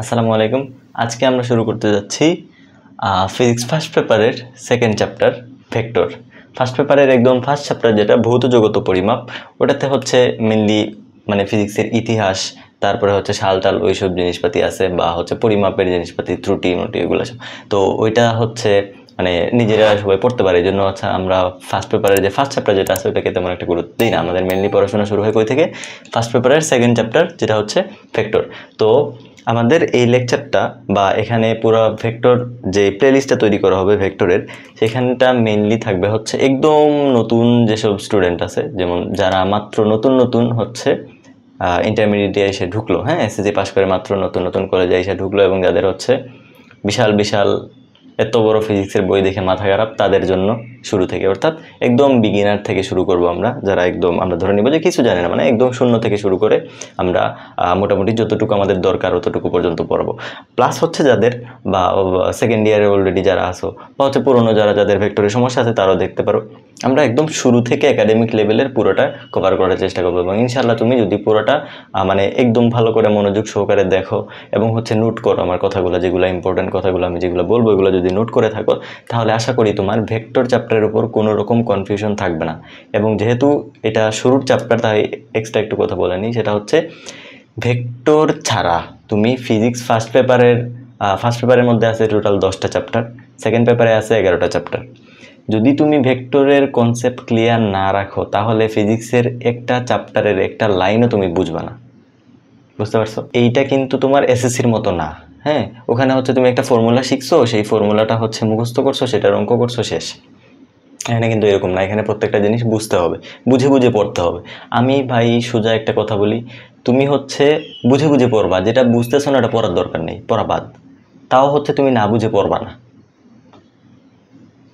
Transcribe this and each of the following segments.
আসসালামু আলাইকুম। আজকে আমরা শুরু করতে যাচ্ছি ফিজিক্স ফার্স্ট পেপারের সেকেন্ড চ্যাপ্টার ভেক্টর। ফার্স্ট পেপারের একদম ফার্স্ট চ্যাপ্টার যেটা ভৌত জগত পরিমাপ, ওটাতে হচ্ছে মেনলি মানে ফিজিক্সের ইতিহাস, তারপরে হচ্ছে সালটাল ওইসব জিনিসপাতি আছে, বা হচ্ছে পরিমাপের জিনিসপাতি ত্রুটি নটি এগুলো সব। তো ওইটা হচ্ছে মানে নিজেরা সবাই পড়তে পারে, এই জন্য আচ্ছা আমরা ফার্স্ট পেপারের যে ফার্স্ট চ্যাপ্টার যেটা আছে ওইটাকে তেমন একটা গুরুত্ব দিই না। আমাদের মেনলি পড়াশোনা শুরু হয় কই থেকে? ফার্স্ট পেপারের সেকেন্ড চ্যাপ্টার যেটা হচ্ছে ভেক্টর। তো আমাদের এই লেকচারটা বা এখানে পুরো ভেক্টর যে প্লেলিস্টটা তৈরি করা হবে ভেক্টরের, সেখানটা মেইনলি থাকবে হচ্ছে একদম নতুন যেসব স্টুডেন্ট আছে, যেমন যারা মাত্র নতুন হচ্ছে ইন্টারমিডিয়েটে এসে ঢুকলো, হ্যাঁ এসএসসি পাস করে মাত্র নতুন কলেজে এসে ঢুকলো, এবং যাদের হচ্ছে বিশাল বিশাল এত বড় ফিজিক্সের বই দেখে মাথা খারাপ, তাদের জন্য শুরু থেকে, অর্থাৎ একদম বিগিনার থেকে শুরু করব আমরা, যারা একদম আমরা ধরে নিব যে কিছু জানে না, মানে একদম শূন্য থেকে শুরু করে আমরা মোটামুটি যতটুকু আমাদের দরকার অতটুকু পর্যন্ত পড়বো। প্লাস হচ্ছে যাদের বা সেকেন্ড ইয়ারে অলরেডি যারা আসো, বা হচ্ছে পুরনো যাদের ভেক্টরের সমস্যা আছে তারাও দেখতে পারো। আমরা একদম শুরু থেকে একাডেমিক লেভেলের পুরোটা কভার করার চেষ্টা করবো, এবং ইনশাআল্লাহ তুমি যদি পুরোটা মানে একদম ভালো করে মনোযোগ সহকারে দেখো এবং হচ্ছে নোট করো আমার কথাগুলো, যেগুলো ইম্পর্টেন্ট কথাগুলো আমি যেগুলো বলবো এগুলো যদি নোট করে থাকো, তাহলে আশা করি তোমার ভেক্টর চ্যাপ্টারের উপর কোনো রকম কনফিউশন থাকবে না। এবং যেহেতু এটা শুরুর চ্যাপ্টার, তাই এক্সট্রা একটু কথা বলে নিই, সেটা হচ্ছে ভেক্টর ছাড়া তুমি ফিজিক্স ফার্স্ট পেপারের মধ্যে আছে টোটাল 10টা চ্যাপ্টার, সেকেন্ড পেপারে আছে 11টা চ্যাপ্টার। যদি তুমি ভেক্টরের কনসেপ্ট ক্লিয়ার না রাখো, তাহলে ফিজিক্সের একটা চ্যাপ্টারের একটা লাইনও তুমি বুঝবে না। বুঝতে পারছো? এইটা কিন্তু তোমার এসএসসির মতো না। হ্যাঁ, ওখানে হচ্ছে তুমি একটা ফর্মুলা শিখছো, সেই ফর্মুলাটা হচ্ছে মুখস্থ করছো, সেটার অঙ্ক করছো, শেষ। এখানে কিন্তু এরকম না, এখানে প্রত্যেকটা জিনিস বুঝতে হবে, বুঝে বুঝে পড়তে হবে। আমি ভাই সোজা একটা কথা বলি, তুমি হচ্ছে বুঝে বুঝে পড়বা, যেটা বুঝতেছো না এটা পড়ার দরকার নেই, পড়া বাদ। তাও হচ্ছে তুমি না বুঝে পড়বা না,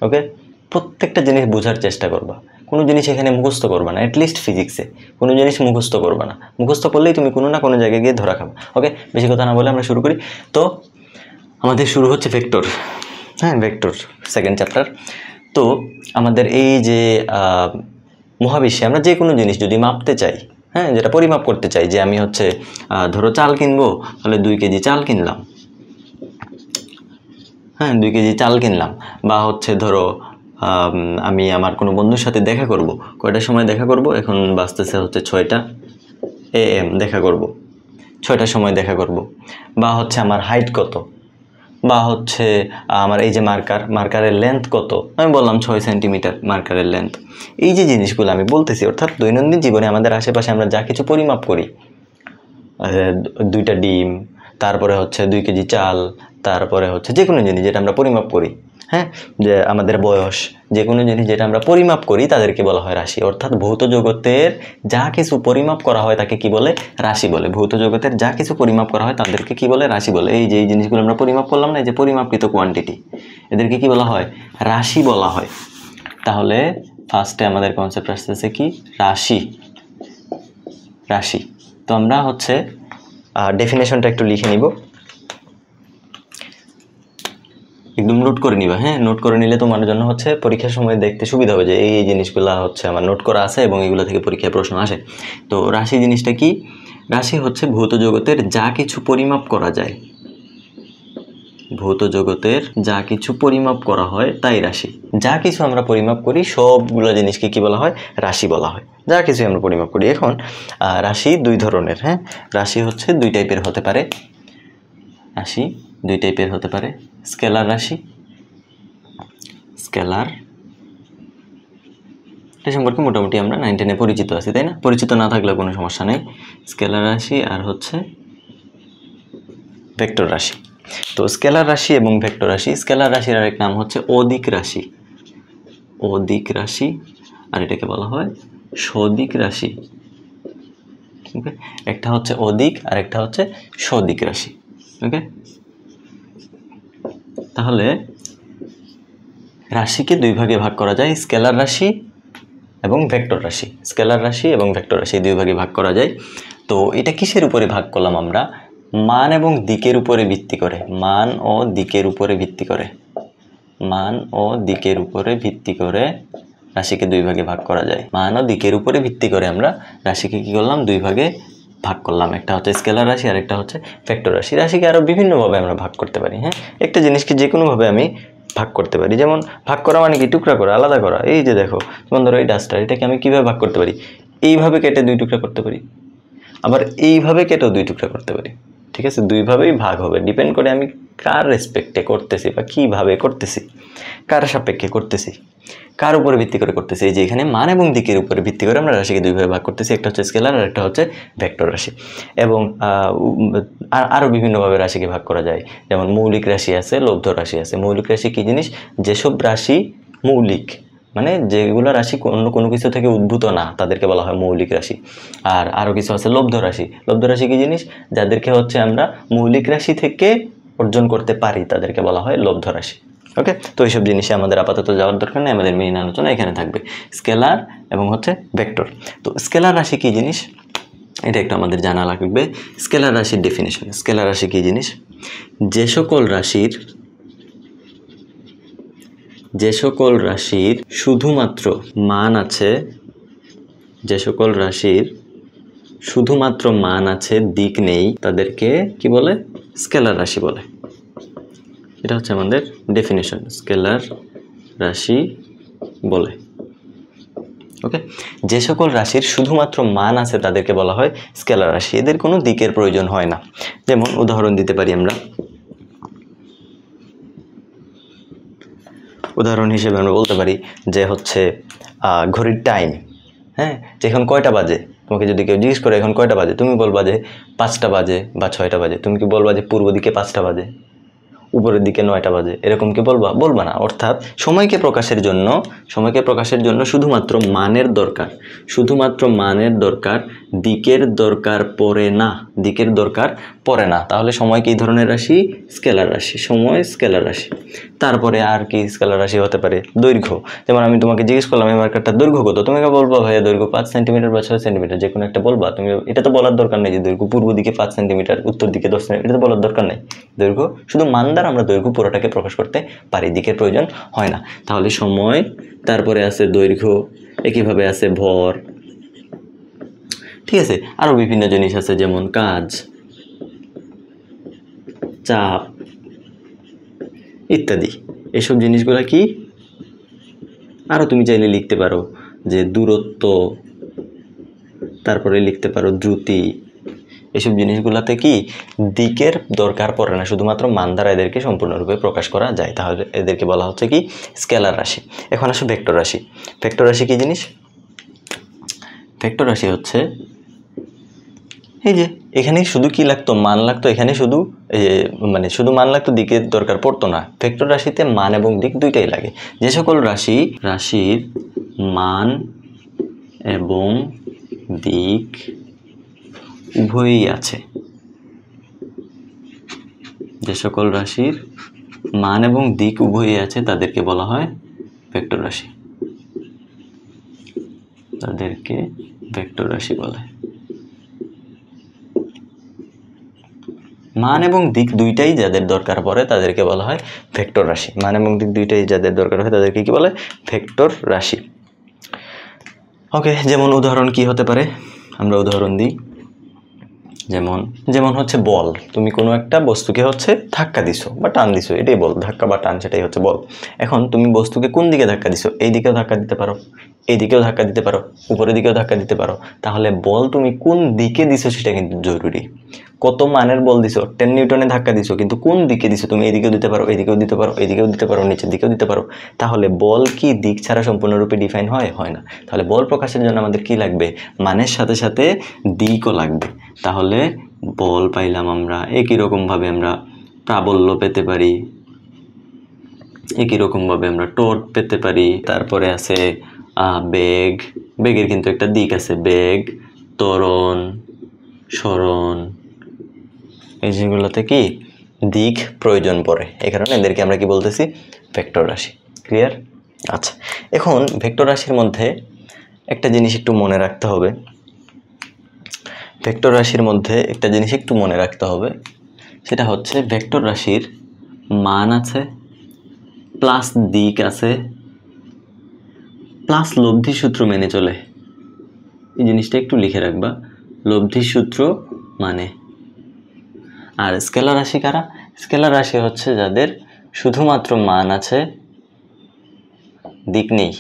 ওকে? প্রত্যেকটা জিনিস বোঝার চেষ্টা করবা, কোনো জিনিস এখানে মুখস্থ করবা না। অ্যাটলিস্ট ফিজিক্সে কোনো জিনিস মুখস্থ করবা না, মুখস্থ করলেই তুমি কোনো না কোনো জায়গায় গিয়ে ধরা খাবা। ওকে, বেশি কথা না বলে আমরা শুরু করি। তো আমাদের শুরু হচ্ছে ভেক্টর। হ্যাঁ, ভেক্টর সেকেন্ড চ্যাপ্টার। তো আমাদের এই যে মহাবিশ্বে আমরা যে কোনো জিনিস যদি মাপতে চাই, হ্যাঁ যেটা পরিমাপ করতে চাই, যে আমি হচ্ছে ধরো চাল কিনবো, তাহলে 2 কেজি চাল কিনলাম, হ্যাঁ 2 কেজি চাল কিনলাম। বা হচ্ছে ধরো আমি আমার কোনো বন্ধুর সাথে দেখা করব, কয়টার সময় দেখা করব, এখন বাজতেছে হচ্ছে 6টা AM, দেখা করব 6টার সময় দেখা করব। বা হচ্ছে আমার হাইট কত, বা হচ্ছে আমার এই যে মার্কারের লেন্থ কত, আমি বললাম 6 সেন্টিমিটার মার্কারের লেন্থ। এই যে জিনিসগুলো আমি বলতেছি, অর্থাৎ দৈনন্দিন জীবনে আমাদের আশেপাশে আমরা যা কিছু পরিমাপ করি, 2টা ডিম, তারপরে হচ্ছে 2 কেজি চাল, তারপরে হচ্ছে যে কোনো জিনিস যেটা আমরা পরিমাপ করি, হ্যাঁ যে আমাদের বয়স, যে কোনো জিনিস যেটা আমরা পরিমাপ করি তাদেরকে বলা হয় রাশি। অর্থাৎ ভৌত জগতের যা কিছু পরিমাপ করা হয় তাকে কি বলে? রাশি বলে। ভৌত জগতের যা কিছু পরিমাপ করা হয় তাদেরকে কি বলে? রাশি বলে। এই যে এই জিনিসগুলো আমরা পরিমাপ করলাম না, এই যে পরিমাপকৃত কোয়ান্টিটি, এদেরকে কি বলা হয়? রাশি বলা হয়। তাহলে ফার্স্টে আমাদের কনসেপ্ট আসতেছে কি? রাশি। রাশি। তো আমরা হচ্ছে ডেফিনেশনটা একটু লিখে নিব, একদম নোট করে নিবা। হ্যাঁ, নোট করে নিলে তোমার জন্য হচ্ছে পরীক্ষার সময় দেখতে সুবিধা হবে যে এই জিনিসগুলো হচ্ছে আমার নোট করা আছে এবং এগুলো থেকে পরীক্ষায় প্রশ্ন আসে। তো রাশি জিনিসটা কি? রাশি হচ্ছে ভৌত জগতের যা কিছু পরিমাপ করা যায়, ভৌত জগতের যা কিছু পরিমাপ করা হয় তাই রাশি। যা কিছু আমরা পরিমাপ করি সবগুলো জিনিসকে কি বলা হয়? রাশি বলা হয়। যা কিছু আমরা পরিমাপ করি। এখন রাশি 2 ধরনের। হ্যাঁ, রাশি হচ্ছে 2 টাইপের হতে পারে। রাশি 2 টাইপের হতে পারে। স্কেলার রাশি, স্কেলার, এটা সম্পর্কে মোটামুটি আমরা 9, 10-এ পরিচিত আছি, তাই না? পরিচিত না থাকলে কোনো সমস্যা নেই। স্কেলার রাশি আর হচ্ছে ভেক্টর রাশি। তো স্কেলার রাশি এবং ভেক্টর রাশি, স্কেলার রাশির আরেক নাম হচ্ছে অদিক রাশি। অদিক রাশি, আর এটাকে বলা হয় সদিক রাশি। ওকে, একটা হচ্ছে অদিক আর একটা হচ্ছে সদিক রাশি। ওকে, তাহলে রাশিকে 2 ভাগে ভাগ করা যায়, স্কেলার রাশি এবং ভেক্টর রাশি। স্কেলার রাশি এবং ভেক্টর রাশি 2 ভাগে ভাগ করা যায়। তো এটা কিসের উপরে ভাগ করলাম আমরা? মান এবং দিকের উপরে ভিত্তি করে। মান ও দিকের উপরে ভিত্তি করে। মান ও দিকের উপরে ভিত্তি করে রাশিকে 2 ভাগে ভাগ করা যায়। মান ও দিকের উপরে ভিত্তি করে আমরা রাশিকে কি করলাম? 2 ভাগে ভাগ করলাম, একটা হচ্ছে স্কেলার রাশি আর একটা হচ্ছে ভেক্টর রাশি। রাশিকে আরও বিভিন্নভাবে আমরা ভাগ করতে পারি। হ্যাঁ, একটা জিনিসকে যে কোনোভাবে আমি ভাগ করতে পারি। যেমন ভাগ করা মানে কি? টুকরা করা, আলাদা করা। এই যে দেখো, যেমন ধরো এই ডাস্টার, এটাকে আমি কীভাবে ভাগ করতে পারি? এইভাবে কেটে 2 টুকরা করতে পারি, আবার এইভাবে কেটেও 2 টুকরা করতে পারি। ঠিক আছে, 2ভাবেই ভাগ হবে, ডিপেন্ড করে আমি কার রেসপেক্টে করতেছি বা কীভাবে করতেছি, কার সাপেক্ষে করতেছি, কার উপরে ভিত্তি করে করতেছি। এই যে এখানে মান এবং দিকের উপরে ভিত্তি করে আমরা রাশিকে 2ভাবে ভাগ করতেছি, একটা হচ্ছে স্কেলার আর একটা হচ্ছে ভেক্টর রাশি। এবং আরও বিভিন্নভাবে রাশিকে ভাগ করা যায়। যেমন মৌলিক রাশি আছে, লব্ধ রাশি আছে। মৌলিক রাশি কী জিনিস? যেসব রাশি মৌলিক, মানে যেগুলো রাশি অন্য কোনো কিছু থেকে উদ্ভূত না, তাদেরকে বলা হয় মৌলিক রাশি। আর আরও কিছু আছে লব্ধ রাশি। লব্ধ রাশি কী জিনিস? যাদেরকে হচ্ছে আমরা মৌলিক রাশি থেকে অর্জন করতে পারি, তাদেরকে বলা হয় লব্ধ রাশি। ওকে, তো এইসব জিনিসে আমাদের আপাতত যাওয়ার দরকার নেই, আমাদের মেইন আলোচনা এখানে থাকবে স্কেলার এবং হচ্ছে ভেক্টর। তো স্কেলার রাশি কী জিনিস এটা একটু আমাদের জানা লাগবে। স্কেলার রাশির ডেফিনেশন। স্কেলার রাশি কী জিনিস? যে সকল রাশির শুধুমাত্র মান আছে, যে সকল রাশির শুধুমাত্র মান আছে, দিক নেই, তাদেরকে কি বলে? স্কেলার রাশি বলে। এটা হচ্ছে আমাদের ডেফিনেশন, স্কেলার রাশি বলে। ওকে, যে সকল রাশির শুধুমাত্র মান আছে তাদেরকে বলা হয় স্কেলার রাশি, এদের কোনো দিকের প্রয়োজন হয় না। যেমন উদাহরণ দিতে পারি আমরা, উদাহরণ হিসেবে আমরা বলতে পারি যে হচ্ছে ঘড়ির টাইম। হ্যাঁ, যে এখন কয়টা বাজে, তোমাকে যদি কেউ জিজ্ঞেস করে এখন কয়টা বাজে, তুমি বলবা যে 5টা বাজে বা 6টা বাজে। তুমি কি বলবা যে পূর্ব দিকে 5টা বাজে, উপরের দিকে 9টা বাজে, এরকম কি বলবা? বলবা না। অর্থাৎ সময়কে প্রকাশের জন্য শুধুমাত্র মানের দরকার, শুধুমাত্র মানের দরকার, দিকের দরকার পড়ে না, দিকের দরকার পড়ে না। তাহলে সময় কি ধরনের রাশি? স্কেলার রাশি। সময় স্কেলার রাশি। তারপরে আর কি স্কেলার রাশি হতে পারে? দৈর্ঘ্য। যেমন আমি তোমাকে জিজ্ঞেস করলাম এই মার্কারটার দৈর্ঘ্য কত, তুমি বলবা ভাইয়া দৈর্ঘ্য 5 সেন্টিমিটার বা 6 সেন্টিমিটার, যে কোনো একটা বলবা। তুমি এটা তো বলার দরকার নেই যে দৈর্ঘ্য পূর্ব দিকে 5 সেন্টিমিটার, উত্তর দিকে 10 সেন্টিমিটার, এটা তো বলার দরকার নেই। দৈর্ঘ্য শুধু মান দ্বারা আমরা দৈর্ঘ্য পুরোটাকে প্রকাশ করতে পারি, দিকের প্রয়োজন হয় না। তাহলে সময়, তারপরে আছে দৈর্ঘ্য, একইভাবে আছে ভর। ঠিক আছে, আরও বিভিন্ন জিনিস আছে যেমন কাজ, চাপ ইত্যাদি। এসব জিনিসগুলো কি? আরও তুমি চাইলে লিখতে পারো যে দূরত্ব, তারপরে লিখতে পারো দ্রুতি। এসব জিনিসগুলোতে কি দিকের দরকার পড়ে না, শুধুমাত্র মান দ্বারা এদেরকে সম্পূর্ণরূপে প্রকাশ করা যায়। তাহলে এদেরকে বলা হচ্ছে কি? স্কেলার রাশি। এখন আসো ভেক্টর রাশি। ভেক্টর রাশি কি জিনিস? ভেক্টর রাশি হচ্ছে এই যে এখানে শুধু কি লাগতো? মান লাগতো। এখানে শুধু মানে শুধু মান লাগতো, দিকের দরকার পড়তো না। ভেক্টর রাশিতে মান এবং দিক দুইটাই লাগে। যে সকল রাশির মান এবং দিক উভয়ই আছে, যে সকল রাশির মান এবং দিক উভয়ই আছে তাদেরকে বলা হয় ভেক্টর রাশি, তাদেরকে ভেক্টর রাশি বলে। মান এবং দিক দুইটাই যাদের দরকার পড়ে তাদেরকে বলা হয় ভেক্টর রাশি। মান এবং দিক দুইটাই যাদের দরকার হয় তাদেরকে কি বলে? ভেক্টর রাশি। ওকে, যেমন উদাহরণ কি হতে পারে? আমরা উদাহরণ দিই। যেমন হচ্ছে বল। তুমি কোনো একটা বস্তুকে হচ্ছে ধাক্কা দিছো বা টান দিছো, এটাই বল। ধাক্কা বা টান, সেটাই হচ্ছে বল। এখন তুমি বস্তুকে কোন দিকে ধাক্কা দিছো? এই দিকেও ধাক্কা দিতে পারো, এই দিকেও ধাক্কা দিতে পারো, উপরের দিকেও ধাক্কা দিতে পারো। তাহলে বল তুমি কোন দিকে দিছো সেটা কিন্তু জরুরি। কত মানের বল দিছো? 10 নিউটনে ধাক্কা দিছো, কিন্তু কোন দিকে দিছো? তুমি এদিকেও দিতে পারো, এদিকেও দিতে পারো, এদিকেও দিতে পারো, নিচের দিকেও দিতে পারো। তাহলে বল কি দিক ছাড়া সম্পূর্ণরূপে ডিফাইন হয়? হয় না। তাহলে বল প্রকাশের জন্য আমাদের কি লাগবে? মানের সাথে সাথে দিকও লাগবে। তাহলে বল পাইলাম আমরা। একই রকমভাবে আমরা প্রাবল্য পেতে পারি, একই রকমভাবে আমরা টর্ক পেতে পারি। তারপরে আছে বেগ। বেগের কিন্তু একটা দিক আছে, বেগ, ত্বরণ, সরণ, এই যেগুলোতে কি দিক প্রয়োজন পড়ে। এই কারণে এদেরকে আমরা কি বলতেছি? ভেক্টর রাশি। ক্লিয়ার? আচ্ছা, এখন ভেক্টর রাশির মধ্যে একটা জিনিস একটু মনে রাখতে হবে। ভেক্টর রাশির মধ্যে একটা জিনিস একটু মনে রাখতে হবে, সেটা হচ্ছে ভেক্টর রাশির মান আছে, প্লাস দিক আছে, প্লাস লব্ধি সূত্র মেনে চলে। এই জিনিসটা একটু লিখে রাখবা লব্ধি সূত্র মানে। আর স্কেলার রাশি কারা? স্কেলার রাশি হচ্ছে যাদের শুধুমাত্র মান আছে, দিক নেই,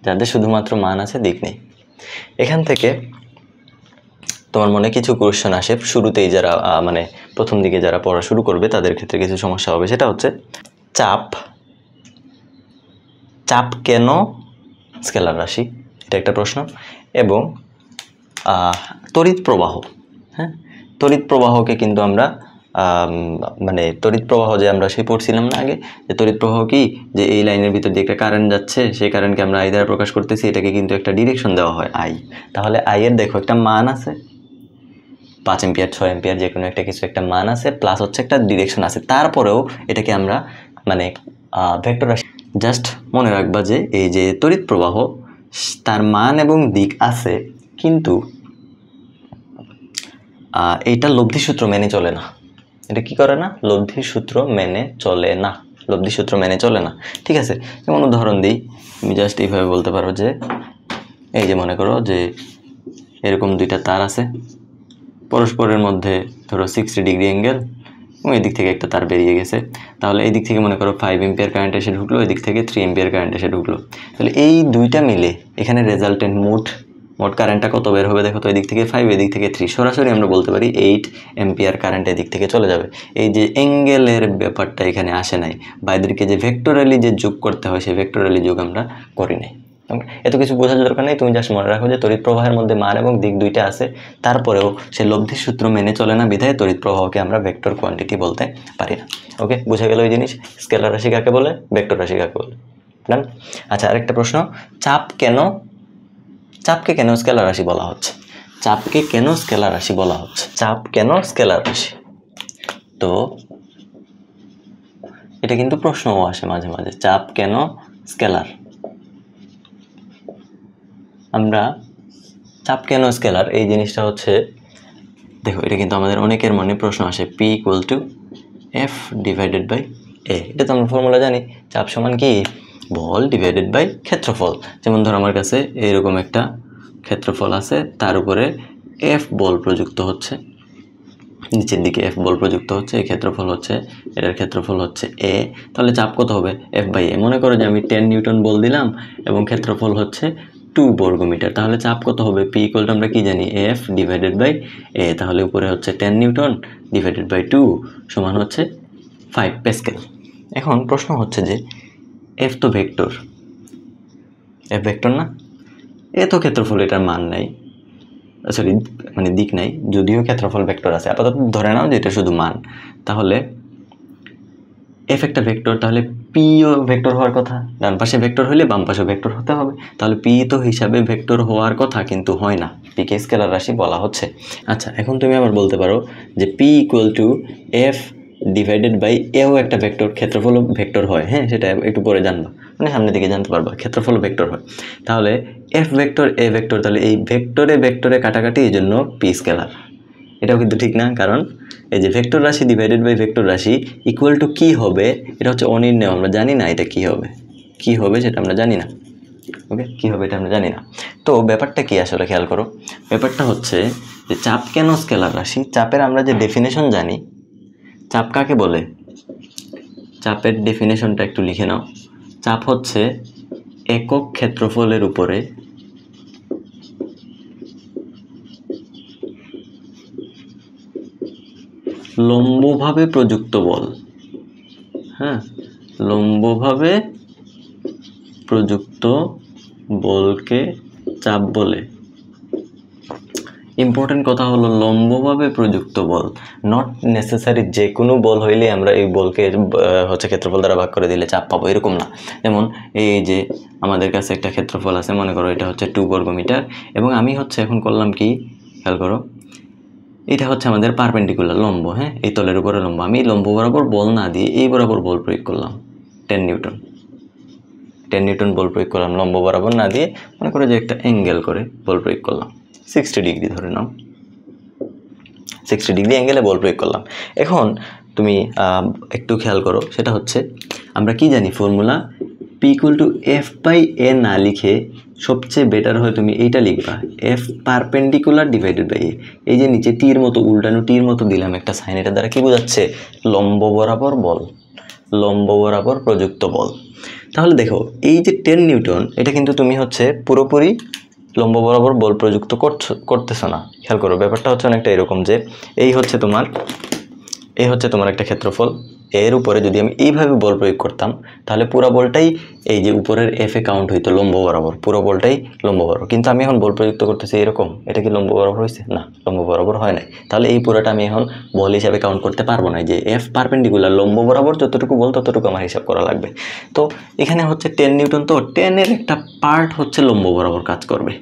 যাদের শুধুমাত্র মান আছে, দিক নেই। এখান থেকে তোমার মনে কিছু কোশ্চেন আসে শুরুতেই, যারা মানে প্রথম দিকে যারা পড়া শুরু করবে তাদের ক্ষেত্রে কিছু সমস্যা হবে। সেটা হচ্ছে চাপ, চাপ কেন স্কেলার রাশি, এটা একটা প্রশ্ন। এবং তড়িৎ প্রবাহ, হ্যাঁ, তড়িৎ প্রবাহকে কিন্তু আমরা মানে তড়িৎ প্রবাহ যে আমরা সেই পড়ছিলাম না আগে, যে তড়িৎ প্রবাহ কি, যে এই লাইনের ভিতর দিয়ে একটা কারেন্ট যাচ্ছে, সেই কারেন্টকে আমরা আই দ্বারা প্রকাশ করতেছি, এটাকে কিন্তু একটা ডিরেকশন দেওয়া হয় আই। তাহলে আই এর দেখো একটা মান আছে, 5 এম্পিয়ার 6 এম্পিয়ার যে কোনো একটা কিছু একটা মান আছে, প্লাস হচ্ছে একটা ডিরেকশন আছে। তারপরেও এটাকে আমরা মানে ভেক্টর রাশি। জাস্ট মনে রাখবা যে এই যে তড়িৎ প্রবাহ, তার মান এবং দিক আছে, কিন্তু এইটা লব্ধি সূত্র মেনে চলে না। এটা কি করে না? লব্ধি সূত্র মেনে চলে না, লব্ধি সূত্র মেনে চলে না। ঠিক আছে, যেমন উদাহরণ দিই, তুমি জাস্ট এইভাবে বলতে পারো যে এই যে মনে করো যে এরকম দুইটা তার আছে, পরস্পরের মধ্যে ধরো 60 ডিগ্রি অ্যাঙ্গেল, এবং এদিক থেকে একটা তার বেরিয়ে গেছে। তাহলে এই দিক থেকে মনে করো 5 এম্পিয়ার কারেন্ট এসে ঢুকলো, এদিক থেকে 3 এম্পিয়ার কারেন্ট এসে ঢুকলো। তাহলে এই দুইটা মিলে এখানে রেজাল্টেন্ট মোট কারেন্টটা কত বের হবে দেখো তো। এদিক থেকে 5, এদিক থেকে 3, সরাসরি আমরা বলতে পারি 8 এম্পিয়ার কারেন্ট এদিক থেকে চলে যাবে। এই যে অ্যাঙ্গেলের ব্যাপারটা এখানে আসে নাই, বা এদেরকে যে ভেক্টরালি যে যোগ করতে হয়, সেই ভেক্টরালি যোগ আমরা করি নাই। এত কিছু বোঝার দরকার নেই, তুমি জাস্ট মনে রাখো যে তড়িৎ প্রবাহের মধ্যে মান এবং দিক দুইটা আছে, তারপরেও সে লব্ধি সূত্র মেনে চলে না, বিধায় তড়িৎ প্রবাহকে আমরা ভেক্টর কোয়ান্টিটি বলতে পারি না। ওকে, বুঝা গেল এই জিনিস? স্কেলার রাশি কাকে বলে, ভেক্টর রাশি কাকে বলে। ডান। আচ্ছা, আরেকটা প্রশ্ন, চাপকে কেন স্কেলার রাশি বলা হচ্ছে? চাপকে কেন স্কেলার রাশি বলা হচ্ছে? চাপ কেন স্কেলার রাশি? তো এটা কিন্তু প্রশ্নও আসে মাঝে মাঝে, চাপ কেন স্কেলার। আমরা চাপ কেন স্কেলার, এই জিনিসটা হচ্ছে দেখো, এটা কিন্তু আমাদের অনেকের মনে প্রশ্ন আসে, P = F divided by A। এটা তো আমরা ফর্মুলা জানি, চাপ সমান কি, বল ডিভাইডেড বাই ক্ষেত্রফল। যেমন ধর আমার কাছে এরকম একটা ক্ষেত্রফল আছে, তার উপরে F বল প্রযুক্ত হচ্ছে, নিচের দিকে F বল প্রযুক্ত হচ্ছে, এই ক্ষেত্রফল হচ্ছে, এটার ক্ষেত্রফল হচ্ছে A। তাহলে চাপ কত হবে, F/A। মনে করো যে আমি 10 নিউটন বল দিলাম এবং ক্ষেত্রফল হচ্ছে 2 বর্গমিটার, তাহলে চাপ কত হবে, P = আমরা কি জানি, F ডিভাইডেড বাই A। তাহলে উপরে হচ্ছে 10 নিউটন ডিভাইডেড বাই 2 সমান হচ্ছে 5 প্যাসকেল। এখন প্রশ্ন হচ্ছে যে F তো ভেক্টর, F ভেক্টর না, এ তো ক্ষেত্রফল, এটার মান নাই, সরি মানে দিক নাই, যদিও ক্ষেত্রফল ভেক্টর আছে, আপাতত ধরে নাও যে এটা শুধু মান। তাহলে F একটা ভেক্টর, তাহলে P-ও ভেক্টর হওয়ার কথা, ডান পাশে ভেক্টর হলে বাম পাশে ভেক্টর হতে হবে। তাহলে P তো হিসাবে ভেক্টর হওয়ার কথা, কিন্তু হয় না, P-কে স্কেলার রাশি বলা হচ্ছে। আচ্ছা, এখন তুমি আবার বলতে পারো যে P = F ডিভাইডেড বাই A-ও একটা ভেক্টর, ক্ষেত্রফলও ভেক্টর হয়, হ্যাঁ, সেটা একটু পরে জানবা, মানে সামনের দিকে জানতে পারবা, ক্ষেত্রফল ভেক্টর হয়। তাহলে F ভেক্টর A ভেক্টর, তাহলে এই ভেক্টরে কাটাকাটি, এই জন্য P স্কেলার। এটাও কিন্তু ঠিক না, কারণ এই যে ভেক্টর রাশি ডিভাইডেড বাই ভেক্টর রাশি ইকুয়াল টু কি হবে, এটা হচ্ছে অনির্ণয়, আমরা জানি না এটা কি হবে সেটা আমরা জানি না। ওকে, কি হবে এটা আমরা জানি না। তো ব্যাপারটা কি আসলে খেয়াল করো, ব্যাপারটা হচ্ছে যে চাপ কেন স্কেলার রাশি। চাপের আমরা যে ডেফিনেশন জানি, চাপ কাকে বলে, চাপের ডেফিনেশনটা একটু লিখে নাও। চাপ হচ্ছে একক ক্ষেত্রফলের উপরে লম্বভাবে প্রযুক্ত বল। হ্যাঁ, লম্বভাবে প্রযুক্ত বলকে চাপ বলে। ইম্পর্টেন্ট কথা হলো লম্বভাবে প্রযুক্ত বল, নট নেসেসারি যে কোনো বল হইলে আমরা এই বলকে হচ্ছে ক্ষেত্রফল দ্বারা ভাগ করে দিলে চাপ পাবো, এরকম না। যেমন এই যে আমাদের কাছে একটা ক্ষেত্রফল আছে, মনে করো এটা হচ্ছে 2 বর্গমিটার, এবং আমি হচ্ছে এখন করলাম কি, খেয়াল করো, এটা হচ্ছে আমাদের পারপেন্ডিকুলার লম্ব, হ্যাঁ, এই তলের উপরে লম্ব। আমি লম্ব বরাবর বল না দিয়ে এই বরাবর বল প্রয়োগ করলাম, 10 নিউটন বল প্রয়োগ করলাম, লম্ব বরাবর না দিয়ে, মনে করো যে একটা অ্যাঙ্গেল করে বল প্রয়োগ করলাম, 60 ডিগ্রি ধরে নাও, 60 ডিগ্রি অ্যাঙ্গেলে বল প্রয়োগ করলাম। এখন তুমি একটু খেয়াল করো, সেটা হচ্ছে আমরা কি জানি formula, P equal to F by A না লিখে সবচেয়ে বেটার হয় তুমি এইটা লিখবা, F perpendicular divided by A. এই যে নিচে টির মতো উল্টানো টির মতো দিলাম একটা সাইন, এটা দ্বারা কি বোঝাচ্ছে? লম্ব বরাবর বল, লম্ব বরাবর প্রযুক্ত বল। তাহলে দেখো এই যে 10 নিউটন, এটা কিন্তু তুমি হচ্ছে পুরোপুরি লম্ব বরাবর বল প্রযুক্ত করতেছ না। খেয়াল করো, ব্যাপারটা হচ্ছে অনেকটা এরকম যে এই হচ্ছে তোমার একটা ক্ষেত্রফল, এর উপরে যদি আমি এইভাবে বল প্রয়োগ করতাম তাহলে পুরো বলটাই এই যে উপরের এফ এ কাউন্ট হইতো লম্ব বরাবর, পুরো বলটাই লম্ব বরাবর। কিন্তু আমি এখন বল প্রযুক্ত করতেছি এরকম, এটা কি লম্ব বরাবর হয়েছে? না, লম্ব বরাবর হয় নাই। তাহলে এই পুরোটা আমি এখন বল হিসাবে কাউন্ট করতে পারবো না, যে এফ পারপেন্ডিকুলার লম্ব বরাবর যতটুকু বল ততটুকু আমার হিসাব করা লাগবে। তো এখানে হচ্ছে 10 নিউটন, তো 10 এর একটা পার্ট হচ্ছে লম্ব বরাবর কাজ করবে,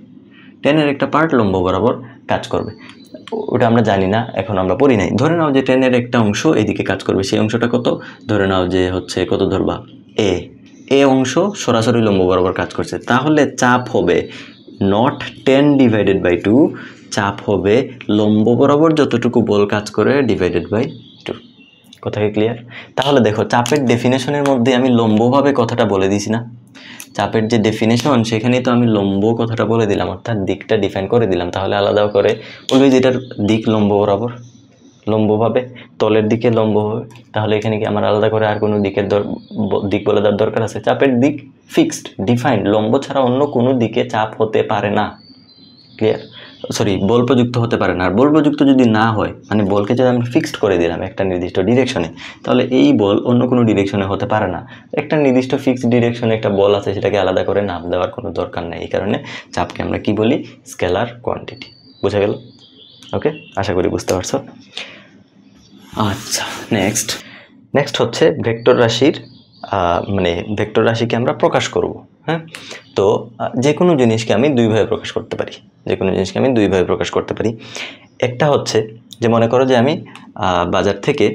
10 এর একটা পার্ট লম্ব বরাবর কাজ করবে। ওটা আমরা জানি না, এখন আমরা পড়ি নাই। ধরে নাও যে 10 এর একটা অংশ এইদিকে কাজ করবে, সেই অংশটা কত? ধরে নাও যে হচ্ছে কত ধরবা, এ অংশ সরাসরি লম্ব বরাবর কাজ করছে। তাহলে চাপ হবে নট 10 ডিভাইডেড বাই 2, চাপ হবে লম্ব বরাবর যতটুকু বল কাজ করে ডিভাইডেড বাই 2। কথা কি ক্লিয়ার? তাহলে দেখো চাপের ডেফিনেশনের মধ্যে আমি লম্বভাবে কথাটা বলে দিছি না, চাপের যে ডেফিনেশন সেখানেই তো আমি লম্ব কথাটা বলে দিলাম, অর্থাৎ দিকটা ডিফাইন করে দিলাম। তাহলে আলাদা করে বলবে যে এটার দিক লম্ব বরাবর, লম্বভাবে তলের দিকে লম্ব হবে। তাহলে এখানে কি আমার আলাদা করে আর কোনো দিকের দিক বলে দেওয়ার দরকার আছে? চাপের দিক ফিক্সড, ডিফাইন্ড, লম্ব ছাড়া অন্য কোনো দিকে চাপ হতে পারে না। ক্লিয়ার? সরি, বল প্রযুক্ত হতে পারে না। আর বল প্রযুক্ত যদি না হয়, মানে বলকে যদি আমি ফিক্সড করে দিলাম একটা নির্দিষ্ট ডিরেকশনে, তাহলে এই বল অন্য কোনো ডিরেকশনে হতে পারে না। একটা নির্দিষ্ট ফিক্সড ডিরেকশনে একটা বল আছে, সেটাকে আলাদা করে নাম দেওয়ার কোনো দরকার নেই। এই কারণে চাপকে আমরা কি বলি? Scalar quantity. বুঝা গেল? ওকে, আশা করি বুঝতে পারছো। আচ্ছা, নেক্সট হচ্ছে ভেক্টর রাশির মানে ভেক্টর রাশিকে আমরা প্রকাশ করব। হ্যাঁ, তো যে কোনো জিনিসকে আমি দুইভাবে প্রকাশ করতে পারি, একটা হচ্ছে যে মনে করো যে আমি বাজার থেকে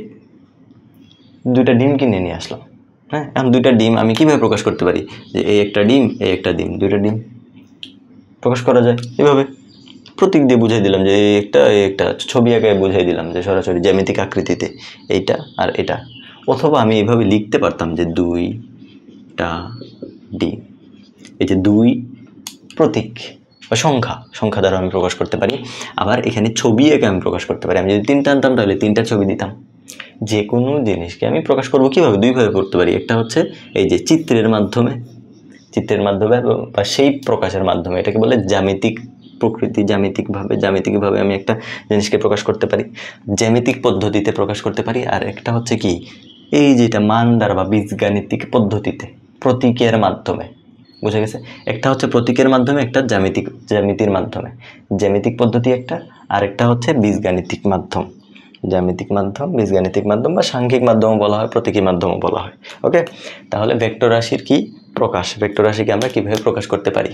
দুইটা ডিম কিনে নিয়ে আসলাম। হ্যাঁ, এখন দুইটা ডিম আমি কিভাবে প্রকাশ করতে পারি? যে এই একটা ডিম, এই একটা ডিম, দুইটা ডিম প্রকাশ করা যায় এভাবে, প্রতীক দিয়ে বুঝাই দিলাম যে এই একটা ছবি আঁকে বুঝাই দিলাম যে সরাসরি জ্যামিতিক আকৃতিতে এইটা আর এটা। অথবা আমি এইভাবে লিখতে পারতাম যে দুইটা ডিম, এই যে দুই প্রতীক বা সংখ্যা দ্বারা আমি প্রকাশ করতে পারি। আবার এখানে ছবি এঁকে আমি প্রকাশ করতে পারি। আমি যদি তিনটা আনতাম তাহলে তিনটা ছবি দিতাম। যে কোনো জিনিসকে আমি প্রকাশ করব কিভাবে? দুইভাবে করতে পারি। একটা হচ্ছে এই যে চিত্রের মাধ্যমে বা সেই প্রকাশের মাধ্যমে, এটাকে বলে জ্যামিতিক প্রকৃতি, জ্যামিতিকভাবে আমি একটা জিনিসকে প্রকাশ করতে পারি, জ্যামিতিক পদ্ধতিতে প্রকাশ করতে পারি। আর একটা হচ্ছে কি, এই যেটা মান দ্বারা বা বীজগাণিতিক পদ্ধতিতে, প্রতীকের মাধ্যমে। বুঝা গেছে? একটা হচ্ছে প্রতীকের মাধ্যমে, একটা জ্যামিতির মাধ্যমে, জ্যামিতিক পদ্ধতি একটা, আর একটা হচ্ছে বীজগাণিতিক মাধ্যম, জ্যামিতিক মাধ্যম, বীজগাণিতিক মাধ্যম বা সাংখ্যিক মাধ্যমও বলা হয়, প্রতীকী মাধ্যমও বলা হয়। ওকে, তাহলে ভেক্টর রাশির কি প্রকাশ, ভেক্টর রাশিকে আমরা কিভাবে প্রকাশ করতে পারি?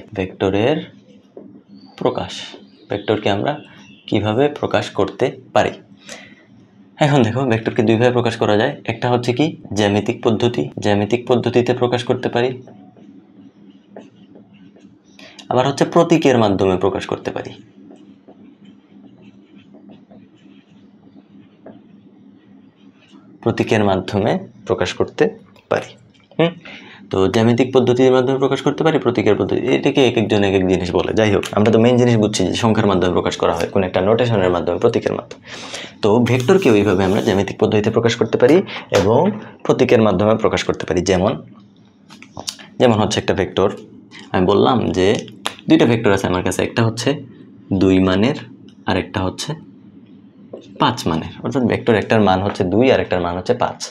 ভেক্টরকে আমরা কিভাবে প্রকাশ করতে পারি? এখন দেখো, ভেক্টরকে দুইভাবে প্রকাশ করা যায়। একটা হচ্ছে কি, জ্যামিতিক পদ্ধতিতে প্রকাশ করতে পারি। আবার হচ্ছে প্রতীকের মাধ্যমে প্রকাশ করতে পারি। তো জ্যামিতিক পদ্ধতির মাধ্যমে প্রকাশ করতে পারি, প্রতীকের পদ্ধতি, এটাকে এক একজন এক এক জিনিস বলে। যাই হোক, আমরা তো মেইন জিনিস বুঝছি যে সংখ্যার মাধ্যমে প্রকাশ করা হয়, কোন একটা নোটেশনের মাধ্যমে, প্রতীকের মাধ্যমে। তো ভেক্টরকে ওইভাবে আমরা জ্যামিতিক পদ্ধতিতে প্রকাশ করতে পারি এবং প্রতীকের মাধ্যমে প্রকাশ করতে পারি। যেমন হচ্ছে একটা ভেক্টর, আমি বললাম যে দুইটা ভেক্টর আছে আমার কাছে, একটা হচ্ছে 2 মানের আর একটা হচ্ছে 5 মানের, অর্থাৎ ভেক্টর একটার মান হচ্ছে 2 আর একটার মান হচ্ছে 5।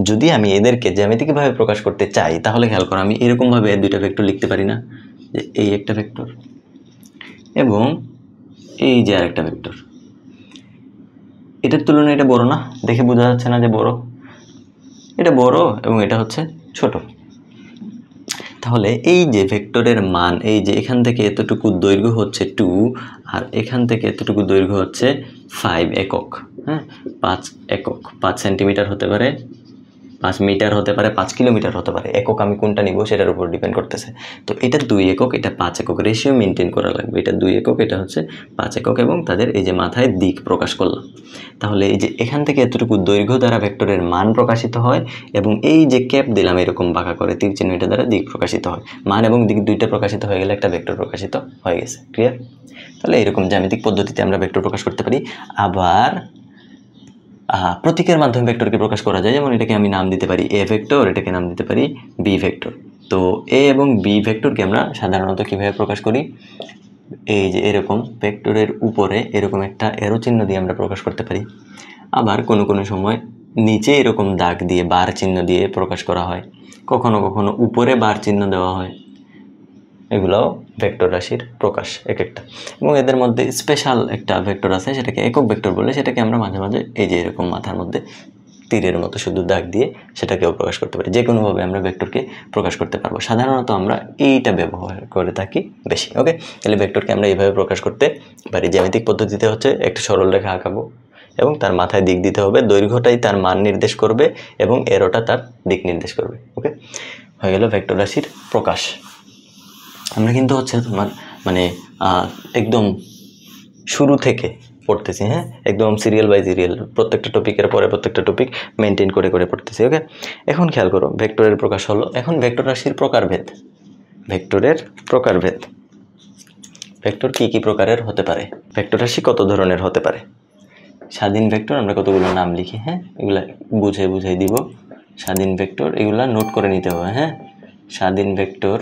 যদি আমি এদেরকে জ্যামিতিকভাবে প্রকাশ করতে চাই, তাহলে খেয়াল করো, আমি এরকমভাবে দুইটা ভেক্টর লিখতে পারি না, যে এই একটা ভেক্টর এবং এই যে আরেকটা ভেক্টর। এটার তুলনায় এটা বড় না? দেখে বোঝা যাচ্ছে না যে বড়? এটা বড় এবং এটা হচ্ছে ছোট। তাহলে এই যে ভেক্টরের মান, এই যে এখান থেকে এতটুকু দৈর্ঘ্য হচ্ছে 2 আর এখান থেকে এতটুকু দৈর্ঘ্য হচ্ছে 5 একক। হ্যাঁ, 5 একক, 5 সেন্টিমিটার হতে পারে, 5 মিটার হতে পারে, 5 কিলোমিটার হতে পারে। একক আমি কোনটা নিব সেটার উপর ডিপেন্ড করতেছে। তো এটা 2 একক, এটা 5 একক, রেশিও মেনটেন করা লাগবে। এটা 2 একক, এটা হচ্ছে 5 একক, এবং তাদের এই যে মাথায় দিক প্রকাশ করলাম। তাহলে এই যে এখান থেকে এতটুকু দৈর্ঘ্য দ্বারা ভেক্টরের মান প্রকাশিত হয়, এবং এই যে ক্যাপ দিলাম এরকম বাঁকা করে তীর চিহ্ন, এটা দ্বারা দিক প্রকাশিত হয়। মান এবং দিক দুইটা প্রকাশিত হয়ে গেলে একটা ভেক্টর প্রকাশিত হয়ে গেছে। ক্লিয়ার? তাহলে এরকম জ্যামিতিক পদ্ধতিতে আমরা ভেক্টর প্রকাশ করতে পারি। আবার প্রতীকের মাধ্যমে ভেক্টরকে প্রকাশ করা যায়। যেমন এটাকে আমি নাম দিতে পারি এ ভেক্টর, এটাকে নাম দিতে পারি বি ভেক্টর। তো এ এবং বি ভেক্টরকে আমরা সাধারণত কিভাবে প্রকাশ করি? এই যে এরকম ভেক্টরের উপরে এরকম একটা এরো চিহ্ন দিয়ে আমরা প্রকাশ করতে পারি। আবার কোনো কোনো সময় নিচে এরকম দাগ দিয়ে বার চিহ্ন দিয়ে প্রকাশ করা হয়। কখনো কখনো উপরে বার চিহ্ন দেওয়া হয়। এগুলোও ভেক্টর রাশির প্রকাশ এক একটা। এবং এদের মধ্যে স্পেশাল একটা ভেক্টর আছে, সেটাকে একক ভেক্টর বলে। সেটাকে আমরা মাঝে মাঝে এই যে এরকম মাথার মধ্যে তীরের মতো শুধু দাগ দিয়ে সেটাকেও প্রকাশ করতে পারি। যে কোনোভাবে আমরা ভেক্টরকে প্রকাশ করতে পারবো। সাধারণত আমরা এইটা ব্যবহার করে থাকি বেশি। ওকে, তাহলে ভেক্টরকে আমরা এইভাবে প্রকাশ করতে পারি। জ্যামিতিক পদ্ধতিতে হচ্ছে একটা সরল রেখা আঁকাবো, এবং তার মাথায় দিক দিতে হবে। দৈর্ঘ্যটাই তার মান নির্দেশ করবে, এবং এরোটা তার দিক নির্দেশ করবে। ওকে, হয়ে গেল ভেক্টর রাশির প্রকাশ। আমরা কিন্তু হচ্ছে তোমার মানে একদম শুরু থেকে পড়তেছি, হ্যাঁ, একদম সিরিয়াল বাই সিরিয়াল, প্রত্যেকটা টপিকের পরে প্রত্যেকটা টপিক মেনটেন করে করে পড়তেছি। ওকে, এখন খেয়াল করো, ভেক্টরের প্রকাশ হলো। এখন ভেক্টর রাশির প্রকারভেদ। ভেক্টরের প্রকারভেদ। ভেক্টর কি কি প্রকারের হতে পারে? ভেক্টর রাশি কত ধরনের হতে পারে? স্বাধীন ভেক্টর, আমরা কতগুলো নাম লিখি, হ্যাঁ, এগুলা বুঝে বুঝে দিব। স্বাধীন ভেক্টর, এগুলা নোট করে নিতে হবে, হ্যাঁ। স্বাধীন ভেক্টর